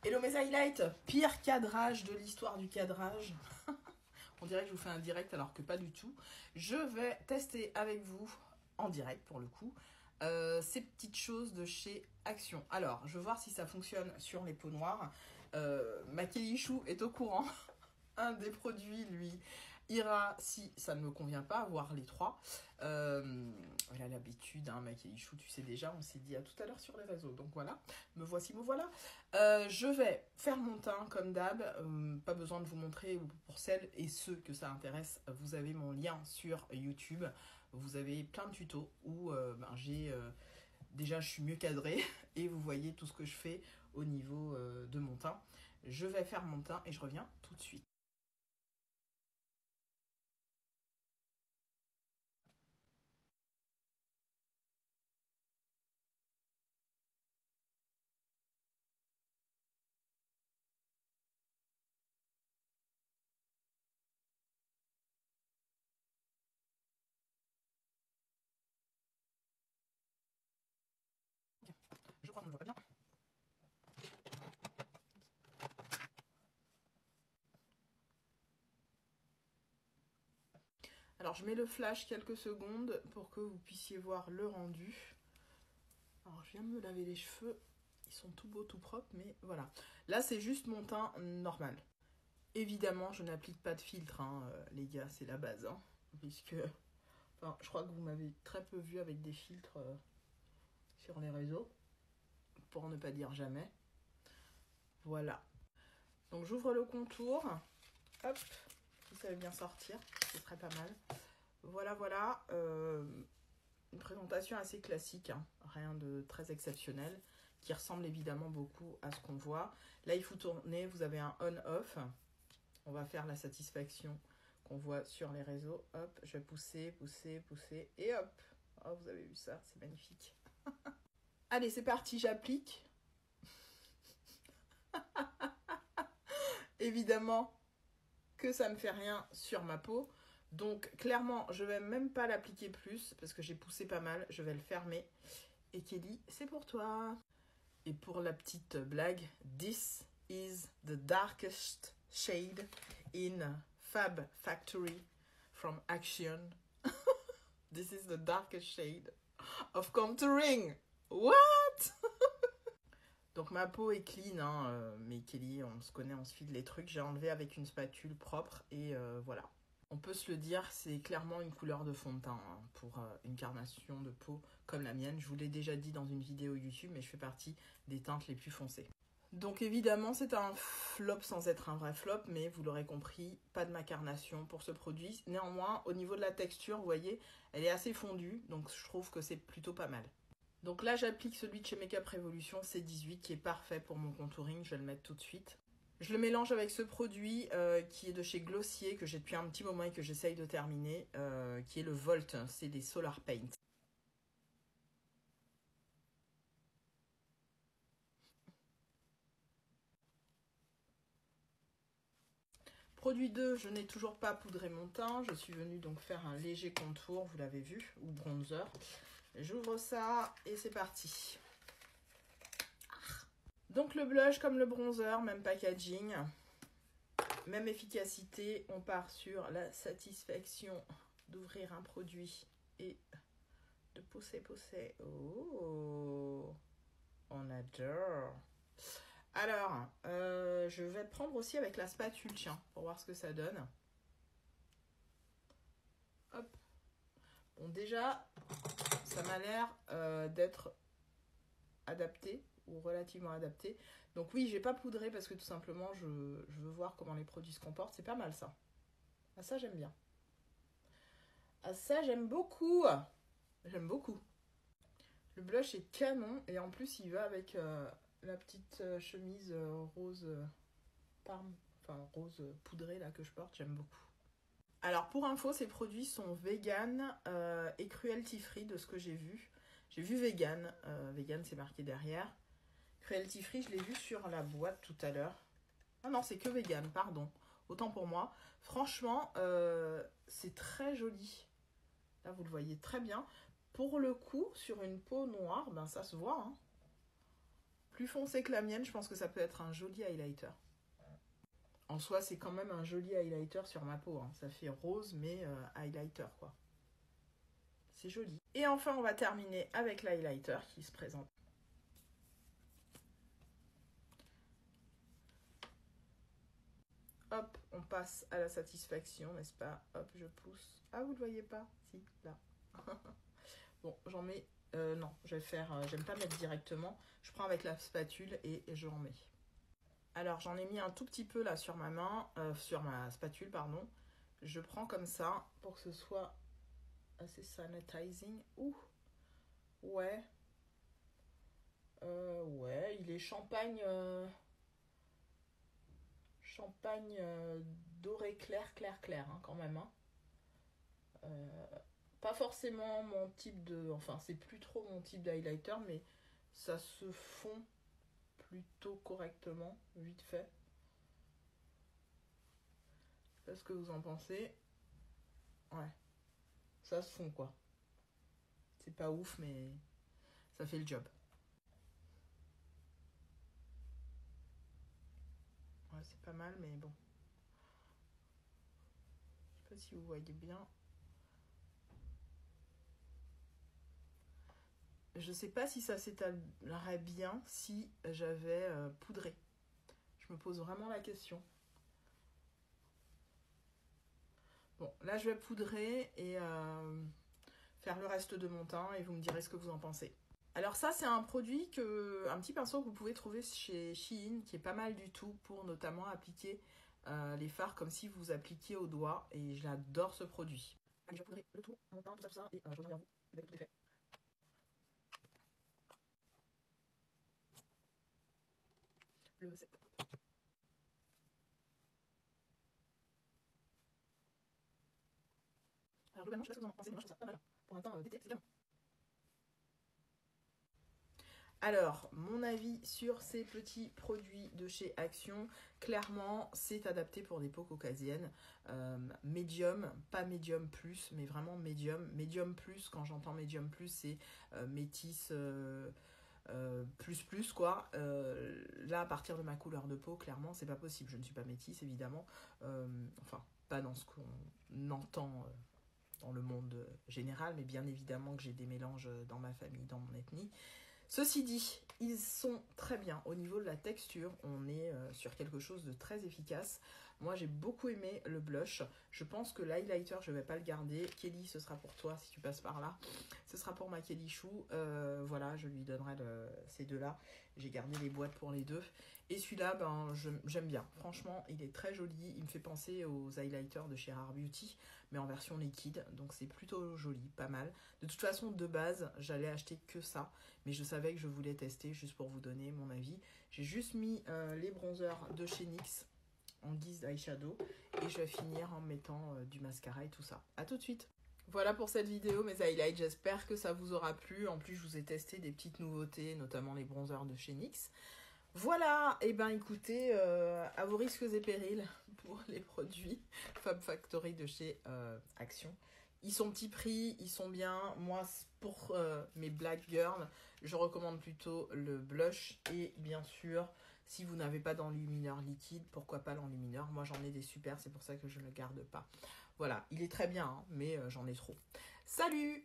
Hello mes highlights, pire cadrage de l'histoire du cadrage. On dirait que je vous fais un direct alors que pas du tout. Je vais tester avec vous, en direct pour le coup, ces petites choses de chez Action. Alors, je vais voir si ça fonctionne sur les peaux noires. Makeichou est au courant. Un des produits, lui, ira si ça ne me convient pas, voire les trois. Elle a l'habitude, hein, Makeichou, tu sais déjà, on s'est dit à tout à l'heure sur les réseaux. Donc voilà, me voici, me voilà. Je vais faire mon teint comme d'hab. Pas besoin de vous montrer, pour celles et ceux que ça intéresse, vous avez mon lien sur YouTube. Vous avez plein de tutos où déjà je suis mieux cadrée et vous voyez tout ce que je fais au niveau de mon teint. Je vais faire mon teint et je reviens tout de suite. Je crois qu'on ne voit pas bien. Alors je mets le flash quelques secondes pour que vous puissiez voir le rendu. Alors je viens de me laver les cheveux, ils sont tout beaux, tout propres, mais voilà. Là c'est juste mon teint normal. Évidemment je n'applique pas de filtre, hein, les gars, c'est la base. Hein, puisque, enfin, je crois que vous m'avez très peu vu avec des filtres sur les réseaux, pour ne pas dire jamais. Voilà. Donc j'ouvre le contour, hop, si ça veut bien sortir, ce serait pas mal. Voilà, voilà, une présentation assez classique, hein, rien de très exceptionnel, qui ressemble évidemment beaucoup à ce qu'on voit. Là, il faut tourner, vous avez un on-off, on va faire la satisfaction qu'on voit sur les réseaux. Hop, je vais pousser, pousser, pousser, et hop, oh, vous avez vu ça, c'est magnifique. Allez, c'est parti, j'applique. Évidemment que ça ne me fait rien sur ma peau. Donc clairement, je vais même pas l'appliquer plus parce que j'ai poussé pas mal. Je vais le fermer. Et Kelly, c'est pour toi. Et pour la petite blague, this is the darkest shade in Fab Factory from Action. This is the darkest shade of contouring. What? Donc ma peau est clean, hein, mais Kelly, on se connaît, on se file les trucs. J'ai enlevé avec une spatule propre et voilà. On peut se le dire, c'est clairement une couleur de fond de teint, hein, pour une carnation de peau comme la mienne. Je vous l'ai déjà dit dans une vidéo YouTube, mais je fais partie des teintes les plus foncées. Donc évidemment, c'est un flop sans être un vrai flop, mais vous l'aurez compris, pas de macarnation pour ce produit. Néanmoins, au niveau de la texture, vous voyez, elle est assez fondue, donc je trouve que c'est plutôt pas mal. Donc là, j'applique celui de chez Makeup Revolution C18 qui est parfait pour mon contouring. Je vais le mettre tout de suite. Je le mélange avec ce produit qui est de chez Glossier, que j'ai depuis un petit moment et que j'essaye de terminer, qui est le Volt. C'est des Solar Paint. Produit 2, je n'ai toujours pas poudré mon teint. Je suis venue donc faire un léger contour, vous l'avez vu, ou bronzer. J'ouvre ça et c'est parti. Donc le blush comme le bronzer, même packaging, même efficacité. On part sur la satisfaction d'ouvrir un produit et de pousser. Oh, on adore. Alors, je vais prendre aussi avec la spatule, tiens, pour voir ce que ça donne. Hop. Bon, déjà, ça m'a l'air d'être adapté ou relativement adapté. Donc oui, j'ai pas poudré parce que tout simplement, je veux voir comment les produits se comportent. C'est pas mal ça. Ah, ça, j'aime bien. Ah, ça, j'aime beaucoup. J'aime beaucoup. Le blush est canon et en plus, il va avec la petite chemise rose parme, enfin rose poudrée là que je porte. J'aime beaucoup. Alors pour info, ces produits sont vegan et cruelty free de ce que j'ai vu. J'ai vu vegan, vegan c'est marqué derrière. Cruelty free, je l'ai vu sur la boîte tout à l'heure. Ah non, c'est que vegan, pardon. Autant pour moi. Franchement, c'est très joli. Là, vous le voyez très bien. Pour le coup, sur une peau noire, ben ça se voit. Hein. Plus foncé que la mienne, je pense que ça peut être un joli highlighter. En soi, c'est quand même un joli highlighter sur ma peau. Hein. Ça fait rose, mais highlighter, quoi. C'est joli. Et enfin, on va terminer avec l'highlighter qui se présente. Hop, on passe à la satisfaction, n'est-ce pas? Hop, je pousse. Ah, vous ne le voyez pas? Si, là. Bon, j'en mets... non, je vais faire... j'aime pas mettre directement. Je prends avec la spatule et j'en mets. Alors, j'en ai mis un tout petit peu là sur ma main, sur ma spatule, pardon. Je prends comme ça pour que ce soit assez sanitizing. Ouh, ouais. Ouais, il est champagne... champagne doré clair, hein, quand même. Hein. Pas forcément mon type de... Enfin, c'est plus trop mon type d'highlighter, mais ça se fond plutôt correctement, vite fait. Je sais pas ce que vous en pensez. Ouais. Ça se fond, quoi. C'est pas ouf, mais ça fait le job. Ouais, c'est pas mal, mais bon. Je sais pas si vous voyez bien. Je sais pas si ça s'étalerait bien si j'avais poudré. Je me pose vraiment la question. Bon, là je vais poudrer et faire le reste de mon teint et vous me direz ce que vous en pensez. Alors ça c'est un produit, un petit pinceau que vous pouvez trouver chez Shein qui est pas mal du tout pour notamment appliquer les fards comme si vous appliquiez au doigt et j'adore ce produit. Allez, je vais poudrer le tout, mon teint, tout ça et je reviens vers vous dès que tout est fait. Le 7. Alors globalement, je sais pas ce que vous en pensez, mais moi je trouve ça pas mal pour un teint d'été, c'est bien. Alors, mon avis sur ces petits produits de chez Action, clairement, c'est adapté pour des peaux caucasiennes. Médium, pas médium plus, mais vraiment médium. Médium plus, quand j'entends médium plus, c'est métis plus quoi. Là, à partir de ma couleur de peau, clairement, c'est pas possible. Je ne suis pas métisse, évidemment. Enfin, pas dans ce qu'on entend dans le monde général, mais bien évidemment que j'ai des mélanges dans ma famille, dans mon ethnie. Ceci dit, ils sont très bien au niveau de la texture, on est sur quelque chose de très efficace. Moi j'ai beaucoup aimé le blush, je pense que l'highlighter je ne vais pas le garder. Kelly, ce sera pour toi si tu passes par là, ce sera pour ma Kelly Chou, voilà, je lui donnerai ces deux là, j'ai gardé les boîtes pour les deux. Et celui-là, ben, j'aime bien, franchement il est très joli, il me fait penser aux highlighters de chez Rare Beauty, mais en version liquide, donc c'est plutôt joli, pas mal. De toute façon, de base, j'allais acheter que ça, mais je savais que je voulais tester juste pour vous donner mon avis. J'ai juste mis les bronzers de chez NYX en guise d'eyeshadow et je vais finir en mettant du mascara et tout ça. A tout de suite. Voilà pour cette vidéo, mes highlights, j'espère que ça vous aura plu. En plus, je vous ai testé des petites nouveautés, notamment les bronzers de chez NYX. Voilà, et ben écoutez, à vos risques et périls pour les produits Fab Factory de chez Action. Ils sont petit prix, ils sont bien. Moi, pour mes black girls, je recommande plutôt le blush. Et bien sûr, si vous n'avez pas d'enlumineur liquide, pourquoi pas l'enlumineur? Moi, j'en ai des super, c'est pour ça que je ne le garde pas. Voilà, il est très bien, hein, mais j'en ai trop. Salut!